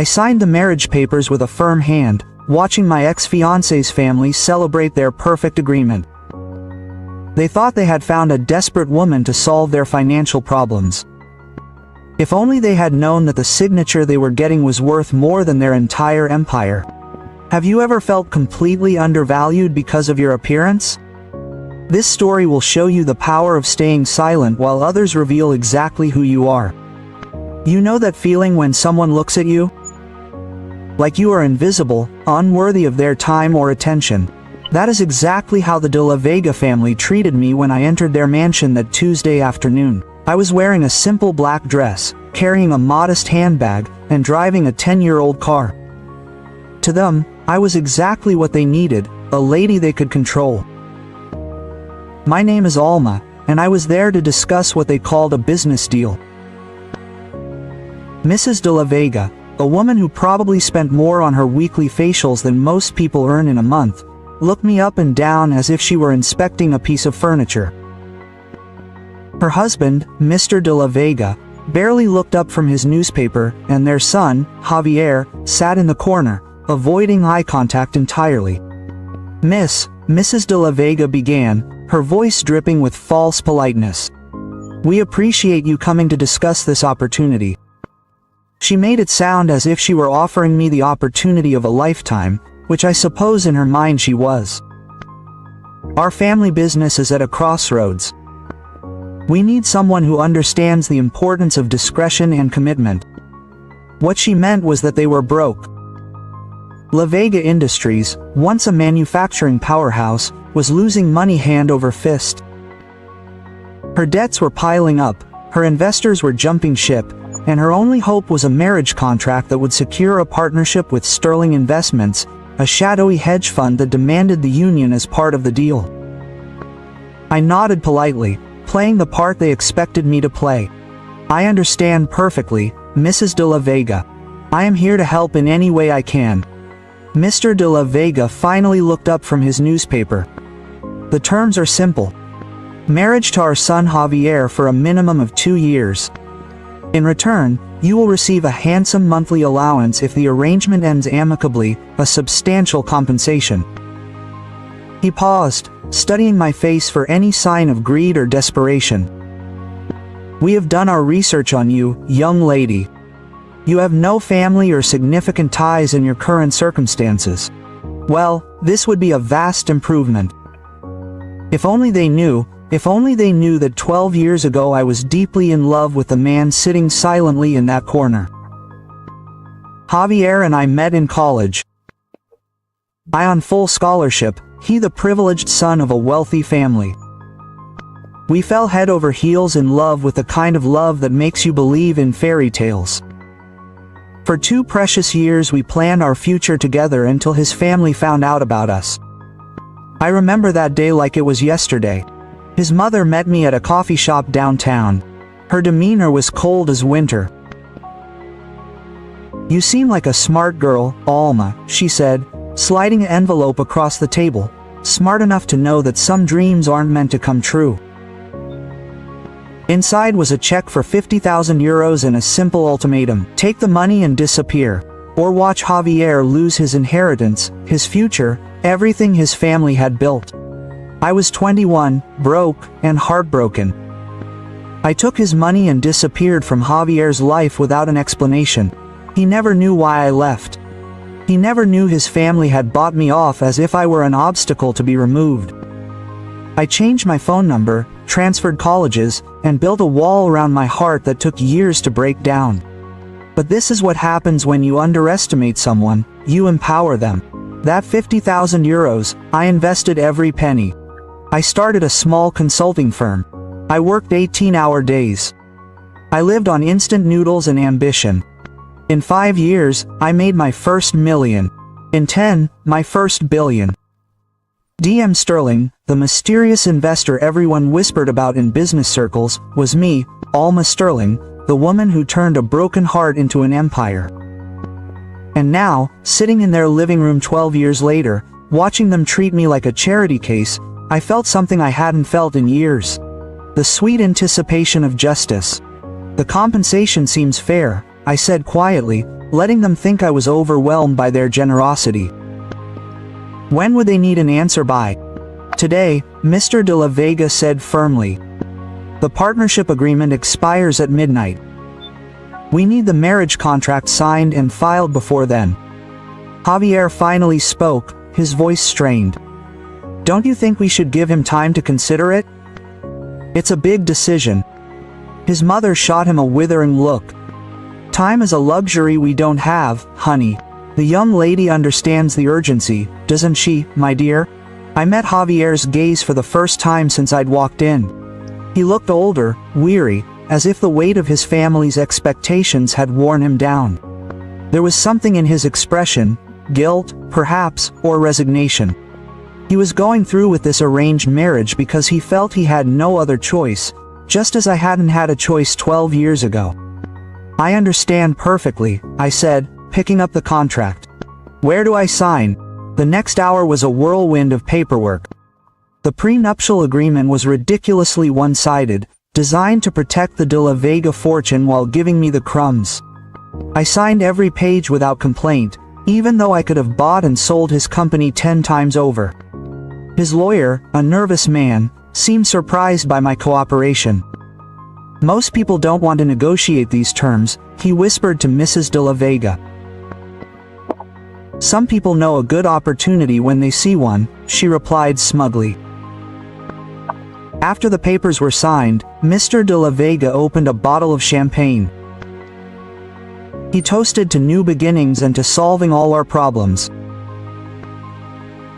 I signed the marriage papers with a firm hand, watching my ex-fiancé's family celebrate their perfect agreement. They thought they had found a desperate woman to solve their financial problems. If only they had known that the signature they were getting was worth more than their entire empire. Have you ever felt completely undervalued because of your appearance? This story will show you the power of staying silent while others reveal exactly who you are. You know that feeling when someone looks at you? Like you are invisible, unworthy of their time or attention. That is exactly how the De la Vega family treated me when I entered their mansion that Tuesday afternoon. I was wearing a simple black dress, carrying a modest handbag, and driving a 10-year-old car. To them, I was exactly what they needed, a lady they could control. My name is Alma, and I was there to discuss what they called a business deal. Mrs. De la Vega, a woman who probably spent more on her weekly facials than most people earn in a month, looked me up and down as if she were inspecting a piece of furniture. Her husband, Mr. De la Vega, barely looked up from his newspaper, and their son, Javier, sat in the corner, avoiding eye contact entirely. Mrs. De la Vega began, her voice dripping with false politeness. "We appreciate you coming to discuss this opportunity." She made it sound as if she were offering me the opportunity of a lifetime, which I suppose in her mind she was. "Our family business is at a crossroads. We need someone who understands the importance of discretion and commitment." What she meant was that they were broke. La Vega Industries, once a manufacturing powerhouse, was losing money hand over fist. Her debts were piling up, her investors were jumping ship, and her only hope was a marriage contract that would secure a partnership with Sterling Investments, a shadowy hedge fund that demanded the union as part of the deal. I nodded politely, playing the part they expected me to play. "I understand perfectly, Mrs. De la Vega. I am here to help in any way I can." Mr. De la Vega finally looked up from his newspaper. "The terms are simple. Marriage to our son Javier for a minimum of 2 years. In return, you will receive a handsome monthly allowance if the arrangement ends amicably, a substantial compensation." He paused, studying my face for any sign of greed or desperation. "We have done our research on you, young lady. You have no family or significant ties in your current circumstances. Well, this would be a vast improvement. If only they knew that 12 years ago I was deeply in love with the man sitting silently in that corner. Javier and I met in college. I on full scholarship, he the privileged son of a wealthy family. We fell head over heels in love with the kind of love that makes you believe in fairy tales. For 2 precious years we planned our future together until his family found out about us. I remember that day like it was yesterday. His mother met me at a coffee shop downtown. Her demeanor was cold as winter. "You seem like a smart girl, Alma," she said, sliding an envelope across the table, smart enough to know that some dreams aren't meant to come true. Inside was a check for 50,000 euros and a simple ultimatum: take the money and disappear, or watch Javier lose his inheritance, his future, everything his family had built. I was 21, broke, and heartbroken. I took his money and disappeared from Javier's life without an explanation. He never knew why I left. He never knew his family had bought me off as if I were an obstacle to be removed. I changed my phone number, transferred colleges, and built a wall around my heart that took years to break down. But this is what happens when you underestimate someone, you empower them. That 50,000 euros, I invested every penny. I started a small consulting firm. I worked 18-hour days. I lived on instant noodles and ambition. In 5 years, I made my first million. In 10, my first billion. DM Sterling, the mysterious investor everyone whispered about in business circles, was me, Alma Sterling, the woman who turned a broken heart into an empire. And now, sitting in their living room 12 years later, watching them treat me like a charity case, I felt something I hadn't felt in years. The sweet anticipation of justice. "The compensation seems fair," I said quietly, letting them think I was overwhelmed by their generosity. When would they need an answer by? Today, Mr. de la Vega said firmly. The partnership agreement expires at midnight. We need the marriage contract signed and filed before then. Javier finally spoke, his voice strained. Don't you think we should give him time to consider it? It's a big decision. His mother shot him a withering look. Time is a luxury we don't have, honey. The young lady understands the urgency, doesn't she, my dear? I met Javier's gaze for the first time since I'd walked in. He looked older, weary, as if the weight of his family's expectations had worn him down. There was something in his expression, guilt, perhaps, or resignation. He was going through with this arranged marriage because he felt he had no other choice, just as I hadn't had a choice 12 years ago. I understand perfectly, I said, picking up the contract. Where do I sign? The next hour was a whirlwind of paperwork. The prenuptial agreement was ridiculously one-sided, designed to protect the de la Vega fortune while giving me the crumbs. I signed every page without complaint, even though I could have bought and sold his company 10 times over. His lawyer, a nervous man, seemed surprised by my cooperation. Most people don't want to negotiate these terms, he whispered to Mrs. de la Vega. Some people know a good opportunity when they see one, she replied smugly. After the papers were signed, Mr. de la Vega opened a bottle of champagne. He toasted to new beginnings and to solving all our problems.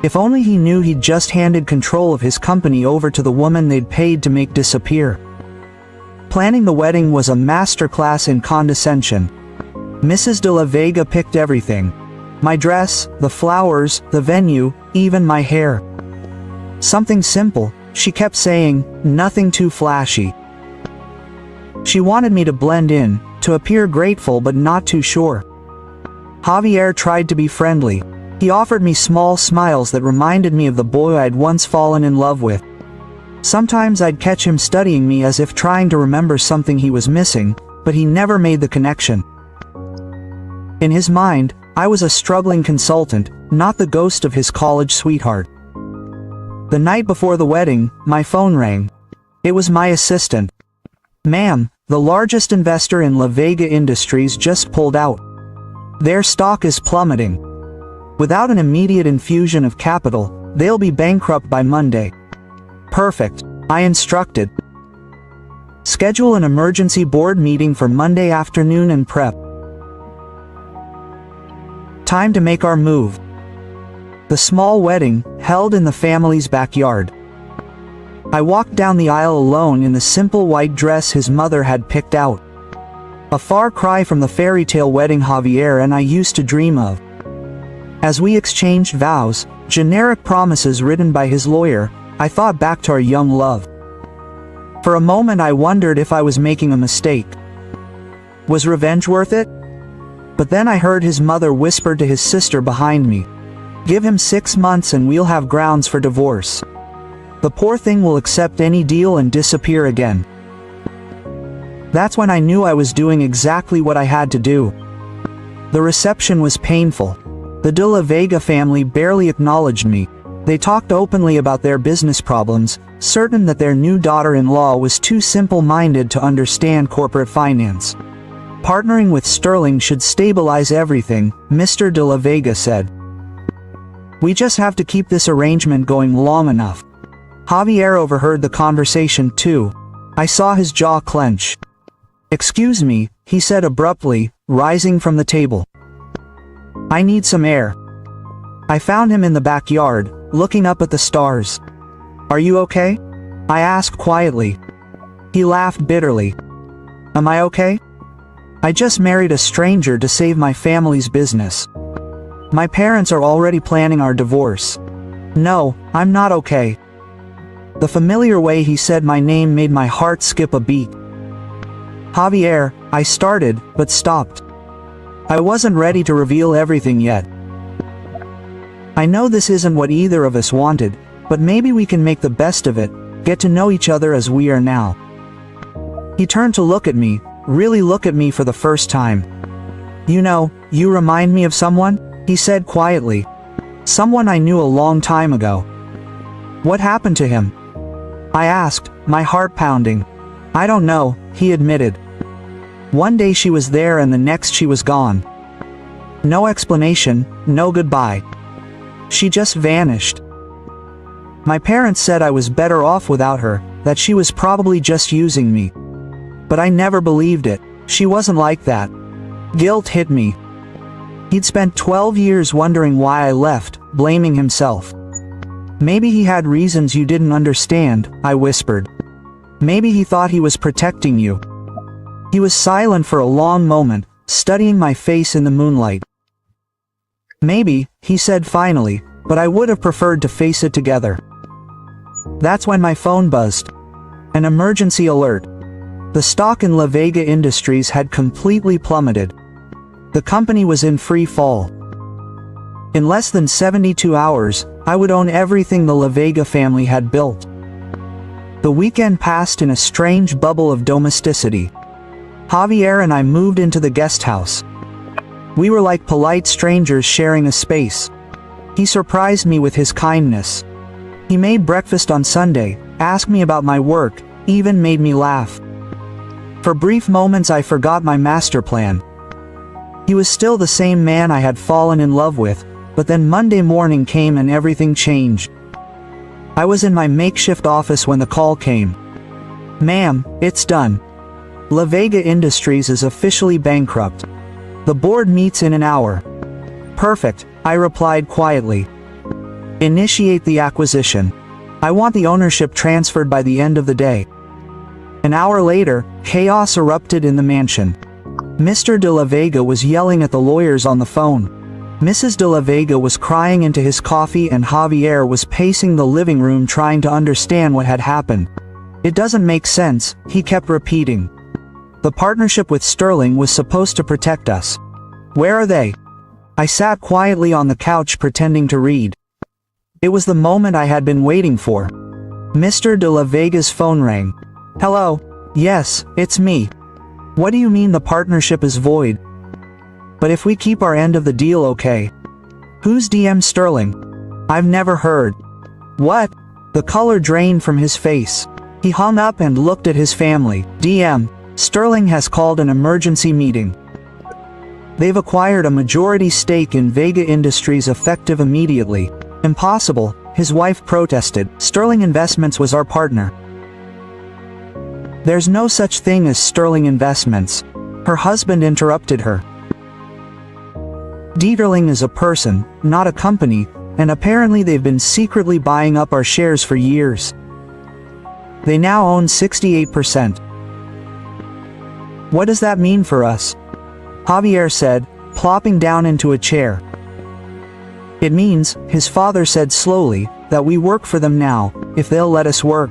If only he knew he'd just handed control of his company over to the woman they'd paid to make disappear. Planning the wedding was a masterclass in condescension. Mrs. de la Vega picked everything. My dress, the flowers, the venue, even my hair. Something simple, she kept saying, nothing too flashy. She wanted me to blend in, to appear grateful but not too sure. Javier tried to be friendly. He offered me small smiles that reminded me of the boy I'd once fallen in love with. Sometimes I'd catch him studying me as if trying to remember something he was missing, but he never made the connection. In his mind, I was a struggling consultant, not the ghost of his college sweetheart. The night before the wedding, my phone rang. It was my assistant. Ma'am, the largest investor in La Vega Industries just pulled out. Their stock is plummeting. Without an immediate infusion of capital, they'll be bankrupt by Monday. Perfect, I instructed. Schedule an emergency board meeting for Monday afternoon and prep. Time to make our move. The small wedding, held in the family's backyard. I walked down the aisle alone in the simple white dress his mother had picked out. A far cry from the fairy tale wedding Javier and I used to dream of. As we exchanged vows, generic promises written by his lawyer, I thought back to our young love. For a moment I wondered if I was making a mistake. Was revenge worth it? But then I heard his mother whisper to his sister behind me. Give him 6 months and we'll have grounds for divorce. The poor thing will accept any deal and disappear again. That's when I knew I was doing exactly what I had to do. The reception was painful. The de la Vega family barely acknowledged me. They talked openly about their business problems, certain that their new daughter-in-law was too simple-minded to understand corporate finance. Partnering with Sterling should stabilize everything, Mr. de la Vega said. We just have to keep this arrangement going long enough. Javier overheard the conversation too. I saw his jaw clench. Excuse me, he said abruptly, rising from the table. I need some air. I found him in the backyard, looking up at the stars. Are you okay? I asked quietly. He laughed bitterly. Am I okay? I just married a stranger to save my family's business. My parents are already planning our divorce. No, I'm not okay. The familiar way he said my name made my heart skip a beat. Javier, I started, but stopped. I wasn't ready to reveal everything yet. I know this isn't what either of us wanted, but maybe we can make the best of it, get to know each other as we are now. He turned to look at me, really look at me for the first time. You know, you remind me of someone, he said quietly. Someone I knew a long time ago. What happened to him? I asked, my heart pounding. I don't know, he admitted. One day she was there and the next she was gone. No explanation, no goodbye. She just vanished. My parents said I was better off without her, that she was probably just using me. But I never believed it, she wasn't like that. Guilt hit me. He'd spent 12 years wondering why I left, blaming himself. Maybe he had reasons you didn't understand, I whispered. Maybe he thought he was protecting you. He was silent for a long moment, studying my face in the moonlight. Maybe, he said finally, but I would have preferred to face it together. That's when my phone buzzed. An emergency alert. The stock in La Vega Industries had completely plummeted. The company was in free fall. In less than 72 hours, I would own everything the La Vega family had built. The weekend passed in a strange bubble of domesticity. Javier and I moved into the guest house. We were like polite strangers sharing a space. He surprised me with his kindness. He made breakfast on Sunday, asked me about my work, even made me laugh. For brief moments I forgot my master plan. He was still the same man I had fallen in love with, but then Monday morning came and everything changed. I was in my makeshift office when the call came. Ma'am, it's done. La Vega Industries is officially bankrupt. The board meets in an hour. Perfect, I replied quietly. Initiate the acquisition. I want the ownership transferred by the end of the day. An hour later, chaos erupted in the mansion. Mr. de la Vega was yelling at the lawyers on the phone. Mrs. de la Vega was crying into his coffee and Javier was pacing the living room trying to understand what had happened. It doesn't make sense, he kept repeating. The partnership with Sterling was supposed to protect us. Where are they? I sat quietly on the couch pretending to read. It was the moment I had been waiting for. Mr. de la Vega's phone rang. Hello? Yes, it's me. What do you mean the partnership is void? But if we keep our end of the deal, okay? Who's DM Sterling? I've never heard. What? The color drained from his face. He hung up and looked at his family. DM, Sterling has called an emergency meeting. They've acquired a majority stake in Vega Industries effective immediately. Impossible, his wife protested. Sterling Investments was our partner. There's no such thing as Sterling Investments. Her husband interrupted her. Dieterling is a person, not a company, and apparently they've been secretly buying up our shares for years. They now own 68%. What does that mean for us? Javier said, plopping down into a chair. It means, his father said slowly, that we work for them now, if they'll let us work.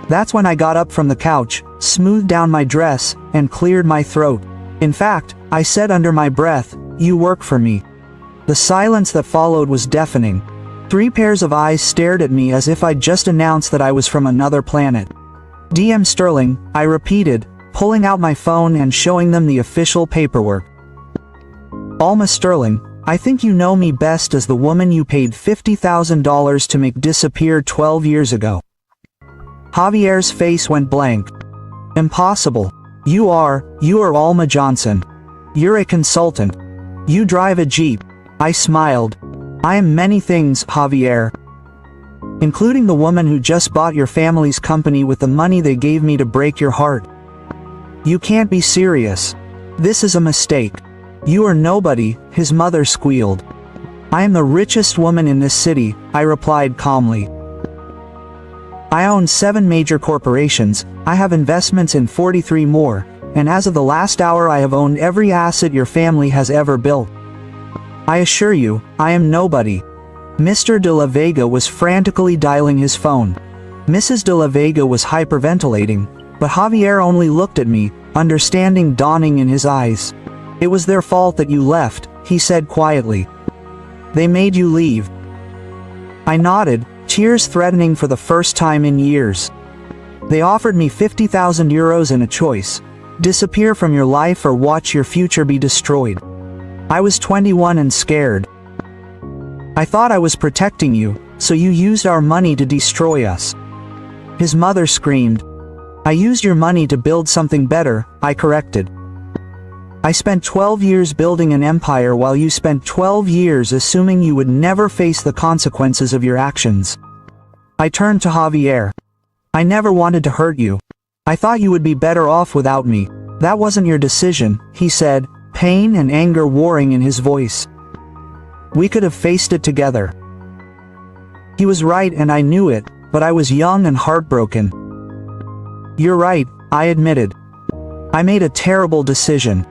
That's when I got up from the couch, smoothed down my dress, and cleared my throat. In fact, I said under my breath, you work for me. The silence that followed was deafening. 3 pairs of eyes stared at me as if I'd just announced that I was from another planet. DM Sterling, I repeated, pulling out my phone and showing them the official paperwork. Alma Sterling, I think you know me best as the woman you paid $50,000 to make disappear 12 years ago. Javier's face went blank. Impossible. You are Alma Johnson. You're a consultant. You drive a Jeep. I smiled. I am many things, Javier. Including the woman who just bought your family's company with the money they gave me to break your heart. You can't be serious. This is a mistake. You are nobody, his mother squealed. I am the richest woman in this city, I replied calmly. I own 7 major corporations, I have investments in 43 more, and as of the last hour I have owned every asset your family has ever built. I assure you, I am nobody. Mr. de la Vega was frantically dialing his phone. Mrs. de la Vega was hyperventilating, but Javier only looked at me, understanding dawning in his eyes. It was their fault that you left, he said quietly. They made you leave. I nodded, tears threatening for the first time in years. They offered me €50,000 and a choice. Disappear from your life or watch your future be destroyed. I was 21 and scared. I thought I was protecting you, so you used our money to destroy us. His mother screamed. I used your money to build something better, I corrected. I spent 12 years building an empire while you spent 12 years assuming you would never face the consequences of your actions. I turned to Javier. I never wanted to hurt you. I thought you would be better off without me. That wasn't your decision, he said, pain and anger warring in his voice. We could have faced it together. He was right and I knew it, but I was young and heartbroken. You're right, I admitted. I made a terrible decision.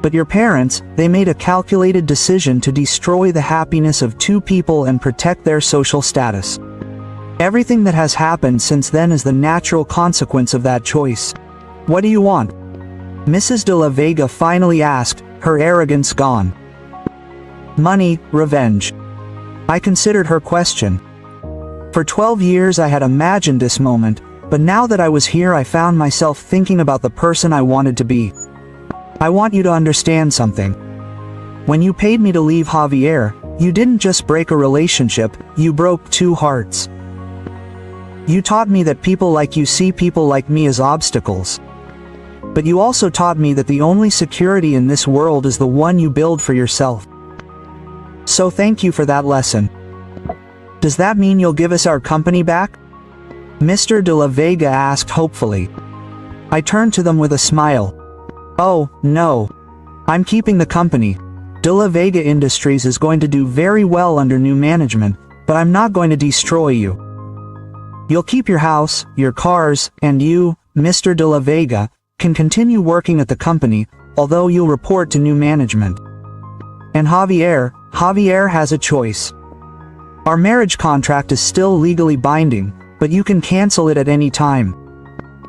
But your parents, they made a calculated decision to destroy the happiness of two people and protect their social status. Everything that has happened since then is the natural consequence of that choice. What do you want? Mrs. de la Vega finally asked, her arrogance gone. Money, revenge. I considered her question. For 12 years I had imagined this moment, but now that I was here I found myself thinking about the person I wanted to be. I want you to understand something. When you paid me to leave Javier, you didn't just break a relationship, you broke two hearts. You taught me that people like you see people like me as obstacles. But you also taught me that the only security in this world is the one you build for yourself. So thank you for that lesson. Does that mean you'll give us our company back? Mr. de la Vega asked hopefully. I turned to them with a smile. Oh, no. I'm keeping the company. De la Vega Industries is going to do very well under new management, but I'm not going to destroy you. You'll keep your house, your cars, and you, Mr. de la Vega, can continue working at the company, although you'll report to new management. And Javier has a choice. Our marriage contract is still legally binding, but you can cancel it at any time.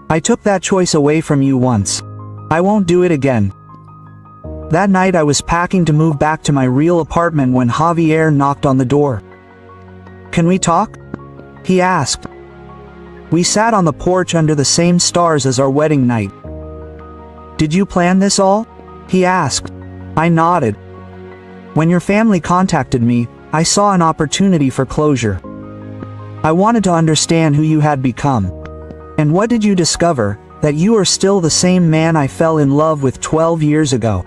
I took that choice away from you once. I won't do it again. That night I was packing to move back to my real apartment when Javier knocked on the door. Can we talk? He asked. We sat on the porch under the same stars as our wedding night. Did you plan this all? He asked. I nodded. When your family contacted me, I saw an opportunity for closure. I wanted to understand who you had become. And what did you discover? That you are still the same man I fell in love with 12 years ago.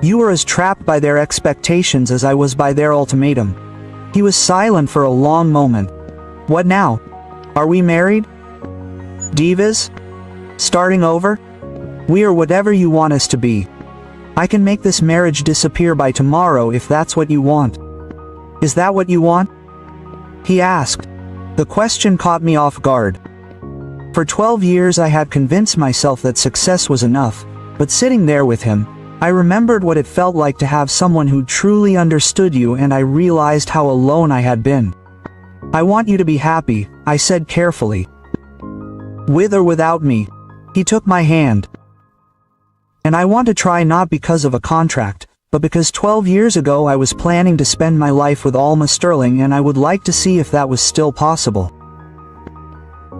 You were as trapped by their expectations as I was by their ultimatum. He was silent for a long moment. What now? Are we married? Divas? Starting over? We are whatever you want us to be. I can make this marriage disappear by tomorrow if that's what you want. Is that what you want? He asked. The question caught me off guard. For 12 years I had convinced myself that success was enough, but sitting there with him, I remembered what it felt like to have someone who truly understood you, and I realized how alone I had been. I want you to be happy, I said carefully. With or without me. He took my hand. And I want to try not because of a contract, but because 12 years ago I was planning to spend my life with Alma Sterling, and I would like to see if that was still possible.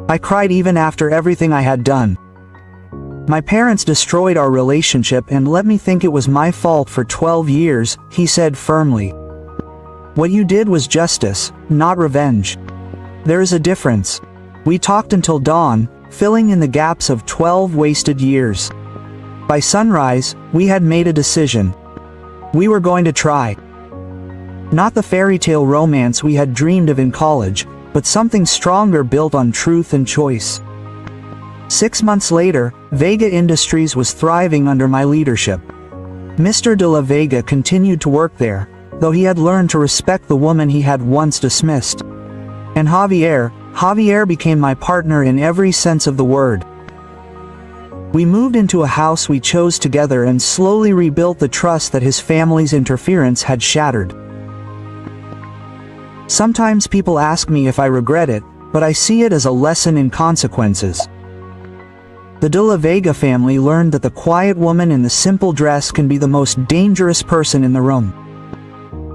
I cried even after everything I had done. My parents destroyed our relationship and let me think it was my fault for 12 years, he said firmly. What you did was justice, not revenge. There is a difference. We talked until dawn, filling in the gaps of 12 wasted years. By sunrise, we had made a decision. We were going to try. Not the fairy tale romance we had dreamed of in college, but something stronger built on truth and choice. 6 months later, Vega Industries was thriving under my leadership. Mr. de la Vega continued to work there, though he had learned to respect the woman he had once dismissed. And Javier became my partner in every sense of the word. We moved into a house we chose together and slowly rebuilt the trust that his family's interference had shattered. Sometimes people ask me if I regret it, but I see it as a lesson in consequences. The de la Vega family learned that the quiet woman in the simple dress can be the most dangerous person in the room.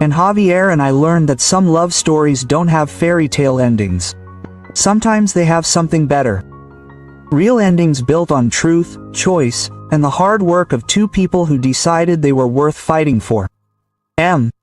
And Javier and I learned that some love stories don't have fairy tale endings. Sometimes they have something better. Real endings built on truth, choice, and the hard work of two people who decided they were worth fighting for. M.